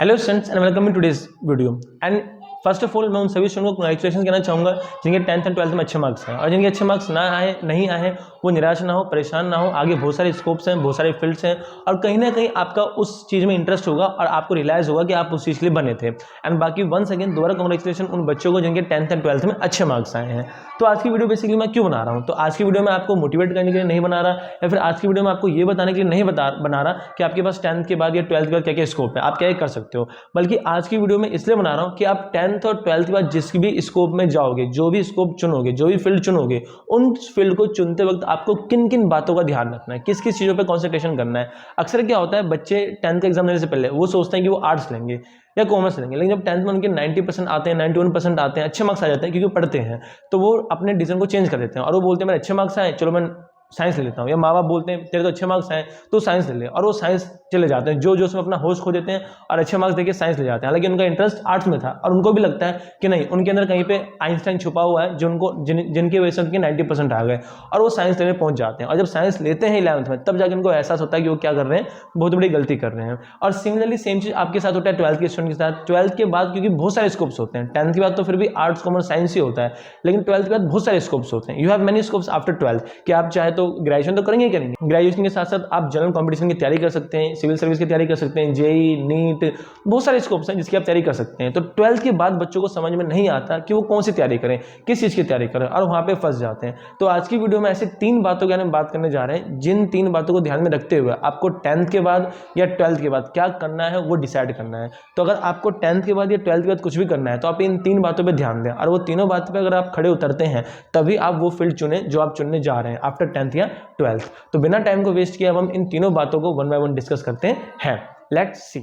Hello students and welcome to today's video. And first of all मैं उन सभी student को कंग्रेचुलेशन कहना चाहूँगा जिनके 10th एंड 12th में अच्छे मार्क्स हैं, और जिनके अच्छे मार्क्स नहीं आए वो निराश ना हो, परेशान ना हो। आगे बहुत सारे स्कोप्स हैं, बहुत सारे फील्ड्स हैं, और कहीं ना कहीं आपका उस चीज़ में इंटरेस्ट होगा और आपको रियलाइज होगा कि आप उस चीज़ के लिए बने थे। एंड बाकी वंस अगेन दोबारा कंग्रेचुलेशन उन बच्चों को जिनके 10th एंड 12th में अच्छे मार्क्स आए हैं। तो आज की वीडियो बेसिकली मैं क्यों बना रहा हूँ, तो आज की वीडियो में आपको मोटिवेट करने के लिए नहीं बना रहा, या फिर आज की वीडियो में आपको ये बताने के लिए नहीं बना रहा कि आपके पास 10th के बाद या 12th के बाद क्या क्या स्कोप है, आप क्या कर सकते हो। बल्कि आज की वीडियो में इसलिए बना रहा हूँ कि आप 10th और 12th के बाद जिस भी स्कोप में जाओगे, जो भी स्कोप चुनोगे, जो भी फील्ड चुनोगे, उन फील्ड को चुनते वक्त आपको किन किन बातों का ध्यान रखना है, किस किस चीज़ों पे कंसंट्रेशन करना है। अक्सर क्या होता है, बच्चे 10th का एग्जाम देने से पहले वो सोचते हैं कि वो आर्ट्स लेंगे या कॉमर्स लेंगे, लेकिन जब 10th में उनके 90% आते हैं, 91% आते हैं, अच्छे मार्क्स आ जाते हैं क्योंकि पढ़ते हैं, तो वो अपने डिसीजन को चेंज कर देते हैं और वो बोलते हैं मेरे अच्छे मार्क्स आए, चलो मैं साइंस ले लेता हूँ। या माँ बाप बोलते हैं तेरे तो अच्छे मार्क्स आए तो साइंस ले ले, और वो साइंस चले जाते हैं, जो उसमें अपना होश खो देते हैं और अच्छे मार्क्स देके साइंस ले जाते हैं। हालांकि उनका इंटरेस्ट आर्ट्स में था और उनको भी लगता है कि नहीं, उनके अंदर कहीं पे आइंस्टाइन छुपा हुआ है जो उनको जिनकी वजह से उनके 90% आ गए, और वो साइंस लेने पहुंच जाते हैं। और जब साइंस लेते हैं 11th में, तब जाकर उनको एहसास होता है कि वो क्या कर रहे हैं, बहुत बड़ी गलती कर रहे हैं। और सिमिलरली सेम चीज़ आपके साथ होता है 12th के स्टूडेंट के साथ। 12th के बाद क्योंकि बहुत सारे स्कोप्स होते हैं, 10th के बाद तो फिर भी आर्ट्स कॉमर्स साइंस ही होता है, लेकिन 12th के बाद बहुत सारे स्कोप्स होते हैं। You have many scopes after 12th कि आप चाहे तो ग्रेजुएशन तो करेंगे। ग्रेजुएशन के साथ साथ आप जनरल कंपटीशन की तैयारी कर सकते हैं, सिविल सर्विस की तैयारी कर सकते हैं, जेई, नीट, बहुत सारे स्कोप्स हैं जिसकी आप तैयारी कर सकते हैं। तो 12th के बाद बच्चों को समझ में नहीं आता कि वो कौन सी तैयारी करें, किस चीज़ की तैयारी करें, और वहाँ पे फंस जाते हैं। तो आज की वीडियो में ऐसे 3 बातों के बारे में बात करने जा रहे हैं, जिन 3 बातों को ध्यान में रखते हुए आपको 10th के बाद या 12th के बाद क्या करना है वो डिसाइड करना है। तो अगर आपको 10th के बाद या 12th के बाद कुछ भी करना है तो आप इन 3 बातों पर ध्यान दें, और वो तीनों बातों पर अगर आप खड़े उतरते हैं तभी आप वो फील्ड चुनें जो आप चुनने जा रहे हैं आफ्टर 10th या 12th। तो बिना टाइम को वेस्ट किए अब हम इन तीनों बातों को वन बाय वन डिस्कस करते हैं। Let's see.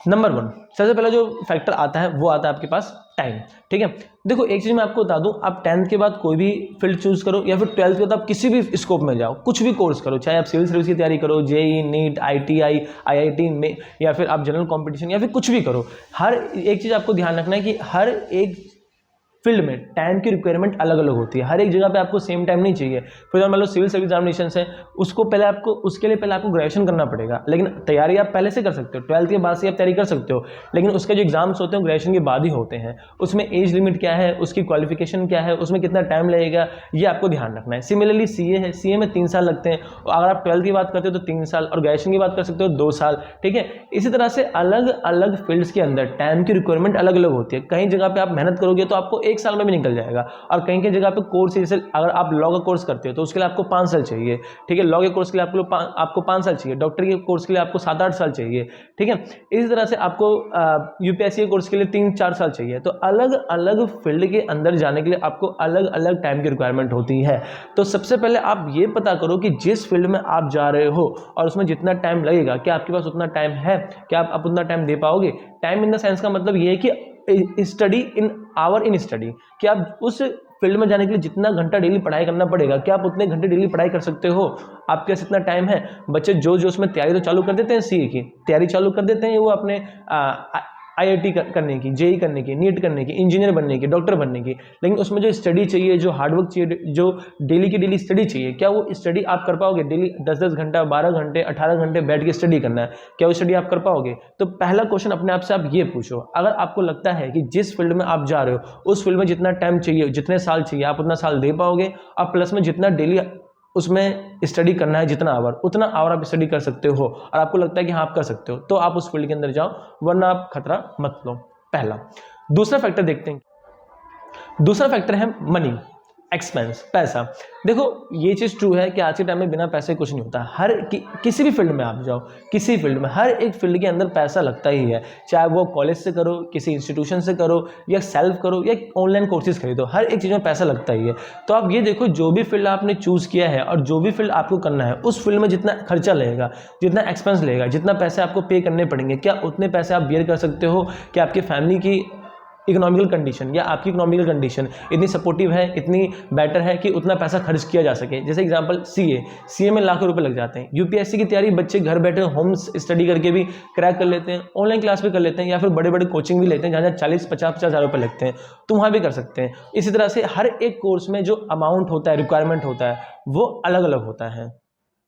नंबर 1, सबसे पहला जो फैक्टर आता है वो आता है आपके पास टाइम। ठीक है, देखो एक चीज मैं आपको बता दूं, आप 10th के बाद कोई भी फील्ड चूज करो या फिर 12th के बाद आप किसी भी स्कोप में जाओ, कुछ भी कोर्स करो, चाहे आप सिविल सर्विस की तैयारी करो, जेई, नीट, आईटीआई, आईआईटी में, या फिर आप जनरल कंपटीशन, या फिर कुछ भी करो, हर एक चीज आपको ध्यान रखना है कि हर एक फील्ड में टाइम की रिक्वायरमेंट अलग अलग होती है। हर एक जगह पे आपको सेम टाइम नहीं चाहिए। फॉर एग्जाम्पल मान लो सिविल सर्विस एग्जामिनेशन है, उसके लिए पहले आपको ग्रेजुएशन करना पड़ेगा, लेकिन तैयारी आप पहले से कर सकते हो, 12th के बाद से आप तैयारी कर सकते हो, लेकिन उसके जो एग्जाम्स होते हैं ग्रेजुएशन के बाद ही होते हैं। उसमें एज लिमिट क्या है, उसकी क्वालिफिकेशन क्या है, उसमें कितना टाइम लगेगा, ये आपको ध्यान रखना है। सिमिलरली सीए है, सीए में 3 साल लगते हैं, अगर आप 12th की बात करते हो तो 3 साल, और ग्रेजुएशन की बात कर सकते हो 2 साल। ठीक है, इसी तरह से अलग अलग फील्ड्स के अंदर टाइम की रिक्वायरमेंट अलग अलग होती है। कहीं जगह पे आप मेहनत करोगे तो आपको 1 साल में भी निकल जाएगा, और कहीं कहीं जगह पे कोर्स, जैसे अगर आप लॉ का कोर्स करते हो तो उसके लिए आपको 5 साल चाहिए। ठीक है, लॉ के कोर्स के लिए आपको 5 साल चाहिए, डॉक्टर के कोर्स के लिए आपको 7-8 साल चाहिए। ठीक है, इसी तरह से आपको यूपीएससी के कोर्स के लिए 3-4 साल चाहिए। तो अलग अलग फील्ड के अंदर जाने के लिए आपको अलग अलग टाइम की रिक्वायरमेंट होती है। तो सबसे पहले आप ये पता करो कि जिस फील्ड में आप जा रहे हो और उसमें जितना टाइम लगेगा, क्या आपके पास उतना टाइम है, क्या आप उतना टाइम दे पाओगे। टाइम इन द सेंस का मतलब ये है कि study in our in study, कि आप उस फील्ड में जाने के लिए जितना घंटा डेली पढ़ाई करना पड़ेगा, क्या आप उतने घंटे डेली पढ़ाई कर सकते हो, आपके पास इतना टाइम है। बच्चे जो उसमें तैयारी तो चालू कर देते हैं, सीए की तैयारी चालू कर देते हैं, वो अपने आईआईटी करने की, जेई करने की, नीट करने की, इंजीनियर बनने की, डॉक्टर बनने की, लेकिन उसमें जो स्टडी चाहिए, जो हार्डवर्क चाहिए, जो डेली की डेली स्टडी चाहिए, क्या वो स्टडी आप कर पाओगे। डेली 10-10 घंटा, 12 घंटे, 18 घंटे बैठ के स्टडी करना है, क्या वो स्टडी आप कर पाओगे। तो पहला क्वेश्चन अपने आप से आप ये पूछो, अगर आपको लगता है कि जिस फील्ड में आप जा रहे हो उस फील्ड में जितना टाइम चाहिए, जितने साल चाहिए, आप उतना साल दे पाओगे, और प्लस में जितना डेली उसमें स्टडी करना है, जितना आवर, उतना आवर आप स्टडी कर सकते हो, और आपको लगता है कि हाँ आप कर सकते हो, तो आप उस फील्ड के अंदर जाओ, वरना आप खतरा मत लो। पहला। दूसरा फैक्टर देखते हैं, दूसरा फैक्टर है मनी, एक्सपेंस, पैसा। देखो ये चीज़ ट्रू है कि आज के टाइम में बिना पैसे कुछ नहीं होता। किसी भी फील्ड में आप जाओ, किसी फील्ड में, हर एक फील्ड के अंदर पैसा लगता ही है, चाहे वो कॉलेज से करो, किसी इंस्टीट्यूशन से करो, या सेल्फ करो, या ऑनलाइन कोर्सेज खरीदो, हर एक चीज़ में पैसा लगता ही है। तो आप ये देखो, जो भी फील्ड आपने चूज़ किया है और जो भी फील्ड आपको करना है, उस फील्ड में जितना खर्चा लगेगा, जितना एक्सपेंस लगेगा, जितना पैसे आपको पे करने पड़ेंगे, क्या उतने पैसे आप बियर कर सकते हो। क्या आपकी फैमिली की इकोनॉमिकल कंडीशन या आपकी इकोनॉमिकल कंडीशन इतनी सपोर्टिव है, इतनी बेटर है कि उतना पैसा खर्च किया जा सके। जैसे एग्जांपल सीए में लाखों रुपए लग जाते हैं। यूपीएससी की तैयारी बच्चे घर बैठे होम स्टडी करके भी क्रैक कर लेते हैं, ऑनलाइन क्लास भी कर लेते हैं, या फिर बड़े बड़े कोचिंग भी लेते हैं जहाँ 40-50 हज़ार रुपये लगते हैं, तो वहाँ भी कर सकते हैं। इसी तरह से हर एक कोर्स में जो अमाउंट होता है, रिक्वायरमेंट होता है, वो अलग अलग होता है।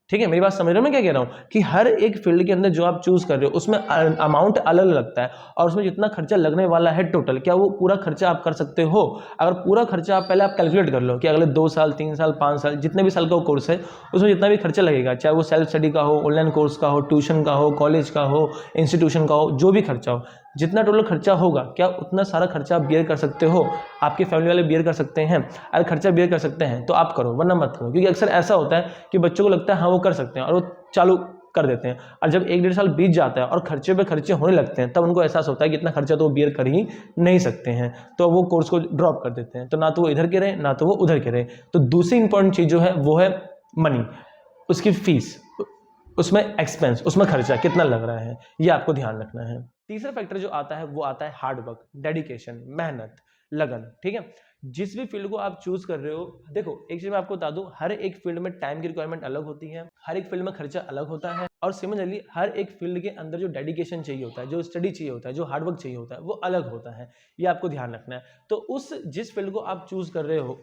ठीक है, मेरी बात समझ रहे हो मैं क्या कह रहा हूँ कि हर एक फील्ड के अंदर जो आप चूज कर रहे हो उसमें अमाउंट अलग लगता है और उसमें जितना खर्चा लगने वाला है टोटल, क्या वो पूरा खर्चा आप कर सकते हो? अगर पूरा खर्चा आप पहले आप कैलकुलेट कर लो कि अगले 2 साल 3 साल 5 साल जितने भी साल का वो कोर्स है उसमें जितना भी खर्चा लगेगा, चाहे वो सेल्फ स्टडी का हो, ऑनलाइन कोर्स का हो, ट्यूशन का हो, कॉलेज का हो, इंस्टीट्यूशन का हो, जो भी खर्चा हो, जितना टोटल खर्चा होगा क्या उतना सारा खर्चा आप बियर कर सकते हो? आपके फैमिली वाले बियर कर सकते हैं? अगर खर्चा बियर कर सकते हैं तो आप करो, वरना मत करो। क्योंकि अक्सर ऐसा होता है कि बच्चों को लगता है हाँ वो कर सकते हैं और वो चालू कर देते हैं, और जब 1-1.5 साल बीत जाता है और खर्चे पे खर्चे होने लगते हैं तब उनको एहसास होता है कि इतना खर्चा तो वो बियर कर ही नहीं सकते हैं, तो वो कोर्स को ड्रॉप कर देते हैं। तो ना तो वो इधर के रहे ना तो वो उधर के रहे। तो दूसरी इंपॉर्टेंट चीज़ जो है वो है मनी, उसकी फीस, उसमें एक्सपेंस, उसमें खर्चा कितना लग रहा है, ये आपको ध्यान रखना है। तीसरा फैक्टर जो आता है वो आता है हार्ड वर्क, डेडिकेशन, मेहनत, लगन। ठीक है, जिस भी फील्ड को आप चूज कर रहे हो, देखो एक चीज मैं आपको बता दूं, हर एक फील्ड में टाइम की रिक्वायरमेंट अलग होती है, हर एक फील्ड में खर्चा अलग होता है, और सिमिलरली हर एक फील्ड के अंदर जो डेडिकेशन चाहिए होता है, जो स्टडी चाहिए होता है, जो हार्डवर्क चाहिए होता है, वो अलग होता है। ये आपको ध्यान रखना है। तो उस जिस फील्ड को आप चूज कर रहे हो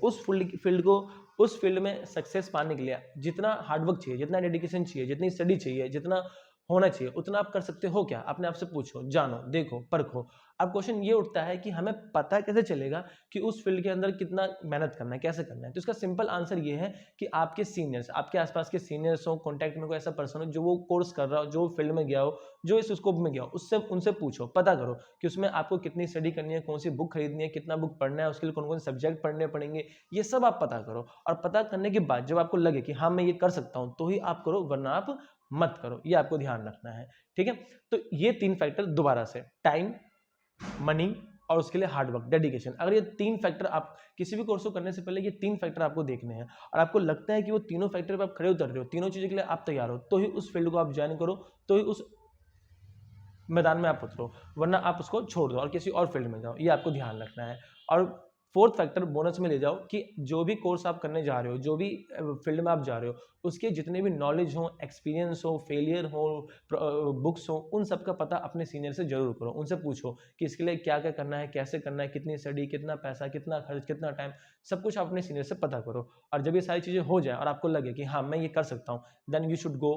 उस फील्ड में सक्सेस पाने के लिए जितना हार्डवर्क चाहिए, जितना डेडिकेशन चाहिए, जितनी स्टडी चाहिए, जितना होना चाहिए उतना आप कर सकते हो क्या? अपने आप से पूछो, जानो, देखो, परखो। अब क्वेश्चन ये उठता है कि हमें पता कैसे चलेगा कि उस फील्ड के अंदर कितना मेहनत करना है, कैसे करना है? तो इसका सिंपल आंसर ये है कि आपके सीनियर्स, आपके आसपास के सीनियर्स हो, कॉन्टैक्ट में कोई ऐसा पर्सन हो जो वो कोर्स कर रहा हो, जो फील्ड में गया हो, जो इस स्कोप में गया हो, उससे उनसे पूछो, पता करो कि उसमें आपको कितनी स्टडी करनी है, कौन सी बुक खरीदनी है, कितना बुक पढ़ना है, उसके लिए कौन कौन से सब्जेक्ट पढ़ने पड़ेंगे, ये सब आप पता करो। और पता करने के बाद जब आपको लगे कि हाँ मैं ये कर सकता हूँ तो ही आप करो, वरना आप मत करो। ये आपको ध्यान रखना है। ठीक है, तो ये 3 फैक्टर दोबारा से, टाइम, मनी और उसके लिए हार्डवर्क, डेडिकेशन। अगर ये 3 फैक्टर आप किसी भी कोर्स को करने से पहले ये 3 फैक्टर आपको देखने हैं और आपको लगता है कि वो तीनों फैक्टर पे आप खड़े उतर रहे हो, तीनों चीज़ों के लिए आप तैयार हो, तो ही उस फील्ड को आप ज्वाइन करो, तो ही उस मैदान में आप उतरो, वरना आप उसको छोड़ दो और किसी और फील्ड में जाओ। ये आपको ध्यान रखना है। और फोर्थ फैक्टर बोनस में ले जाओ कि जो भी कोर्स आप करने जा रहे हो, जो भी फील्ड में आप जा रहे हो, उसके जितने भी नॉलेज हो, एक्सपीरियंस हो, फेलियर हो, बुक्स हो, उन सब का पता अपने सीनियर से जरूर करो। उनसे पूछो कि इसके लिए क्या क्या करना है, कैसे करना है, कितनी स्टडी, कितना पैसा, कितना खर्च, कितना टाइम, सब कुछ आप अपने सीनियर से पता करो। और जब ये सारी चीज़ें हो जाए और आपको लगे कि हाँ मैं ये कर सकता हूँ, then you should go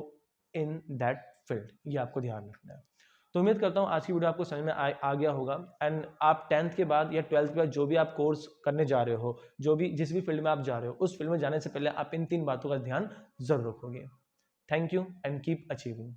in that field. ये आपको ध्यान रखना है। तो उम्मीद करता हूँ आज की वीडियो आपको समझ में आ गया होगा। एंड आप 10th के बाद या 12th के बाद जो भी आप कोर्स करने जा रहे हो, जो भी जिस भी फील्ड में आप जा रहे हो, उस फील्ड में जाने से पहले आप इन 3 बातों का ध्यान जरूर रखोगे। Thank you and keep achieving.